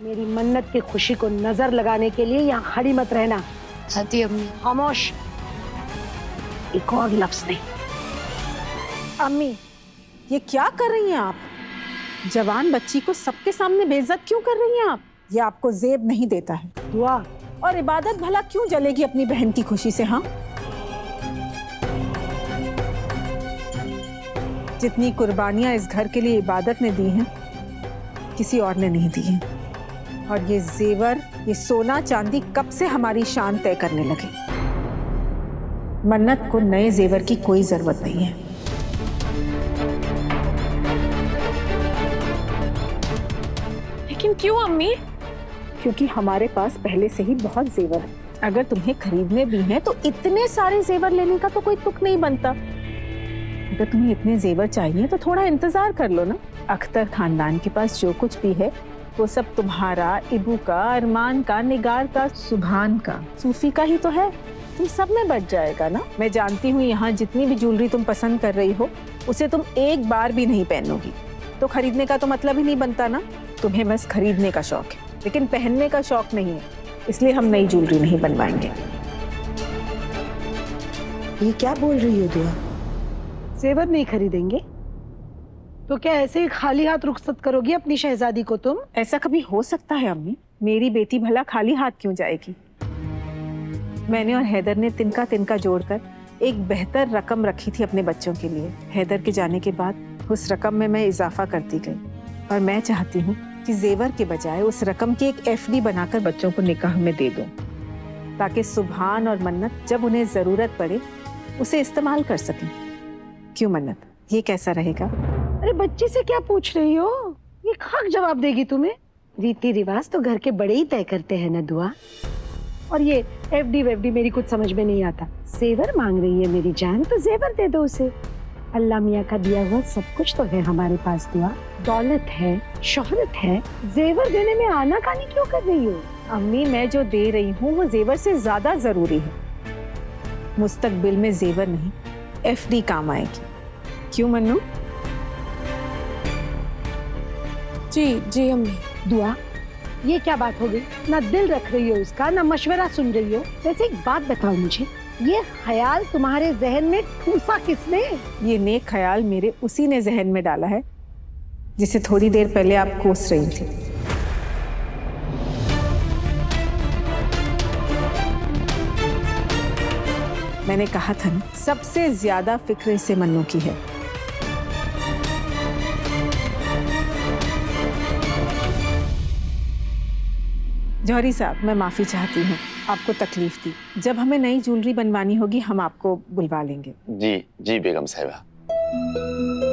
मेरी मन्नत की खुशी को नजर लगाने के लिए यहाँ खड़ी मत रहना। दादी अम्मी। खामोश, एक और लफ्ज नहीं। अम्मी, ये क्या कर रही हैं आप? जवान बच्ची को सबके सामने बेइज्जत क्यों कर रही हैं आप? ये आपको जेब नहीं देता है। दुआ और इबादत भला क्यों जलेगी अपनी बहन की खुशी से? हाँ, जितनी कुर्बानियां इस घर के लिए इबादत ने दी हैं, किसी और ने नहीं दी हैं। और ये जेवर, ये सोना चांदी कब से हमारी शान तय करने लगे। मन्नत को नए जेवर की कोई जरूरत नहीं है। लेकिन क्यों अम्मी? क्योंकि हमारे पास पहले से ही बहुत जेवर है। अगर तुम्हें खरीदने भी हैं तो इतने सारे जेवर लेने का तो कोई तुक नहीं बनता। अगर तुम्हें इतने जेवर चाहिए तो थोड़ा इंतजार कर लो ना। अख्तर खानदान के पास जो कुछ भी है वो सब तुम्हारा, इबू का, अरमान का, निगार का, सुभान का, सूफी का ही तो है। तुम सब में बच जाएगा ना। मैं जानती हूँ यहाँ जितनी भी ज्वेलरी तुम पसंद कर रही हो उसे तुम एक बार भी नहीं पहनोगी, तो खरीदने का तो मतलब ही नहीं बनता ना। तुम्हें बस खरीदने का शौक है लेकिन पहनने का शौक नहीं है, इसलिए हम नई ज्वेलरी नहीं बनवाएंगे। ये क्या बोल रही हो दुआ? जेवर नहीं खरीदेंगे तो क्या ऐसे ही खाली हाथ रुखसत करोगी अपनी शहजादी को तुम? ऐसा कभी हो सकता है अम्मी? मेरी बेटी भला खाली हाथ क्यों जाएगी? मैंने और हैदर ने तिनका तिनका जोड़कर एक बेहतर रकम रखी थी अपने बच्चों के लिए। हैदर के जाने के बाद उस रकम में मैं इजाफा करती गई और मैं चाहती हूँ कि जेवर के बजाय उस रकम की एक एफडी बनाकर बच्चों को निकाह में दे दूं, ताकि सुभान और मन्नत जब उन्हें जरूरत पड़े उसे इस्तेमाल कर सकें। क्यों मन्नत, ये कैसा रहेगा? अरे बच्ची से क्या पूछ रही हो? ये खाक जवाब देगी तुम्हें। रीति रिवाज तो घर के बड़े ही तय करते हैं ना दुआ। और ये एफडी वेफडी मेरी कुछ समझ में नहीं आता। जेवर मांग रही है मेरी जान तो जेवर दे दो उसे। अल्लाह मियाँ का दिया हुआ सब कुछ तो है हमारे पास दुआ। दौलत है, शोहरत है, जेवर देने में आनाकानी क्यों कर रही हो? अम्मी, मैं जो दे रही हूँ वो जेवर से ज्यादा जरूरी है। मुस्तकबिल में जेवर नहीं, एफडी काम आएगी। क्यों मन्नू? जी अम्मी। दुआ, ये क्या बात हो गई? ना दिल रख रही हो उसका, ना मशवरा सुन रही हो। वैसे एक बात बताओ मुझे, ये ख्याल तुम्हारे जहन में ठूसा किसने? ये नेक ख्याल मेरे उसी ने जहन में डाला है जिसे थोड़ी देर पहले आप कोस रही थी। मैंने कहा था ना, सबसे ज्यादा फिक्र इसे मन्नू की है। जौहरी साहब, मैं माफी चाहती हूँ, आपको तकलीफ दी। जब हमें नई ज्वेलरी बनवानी होगी हम आपको बुलवा लेंगे। जी बेगम साहिबा।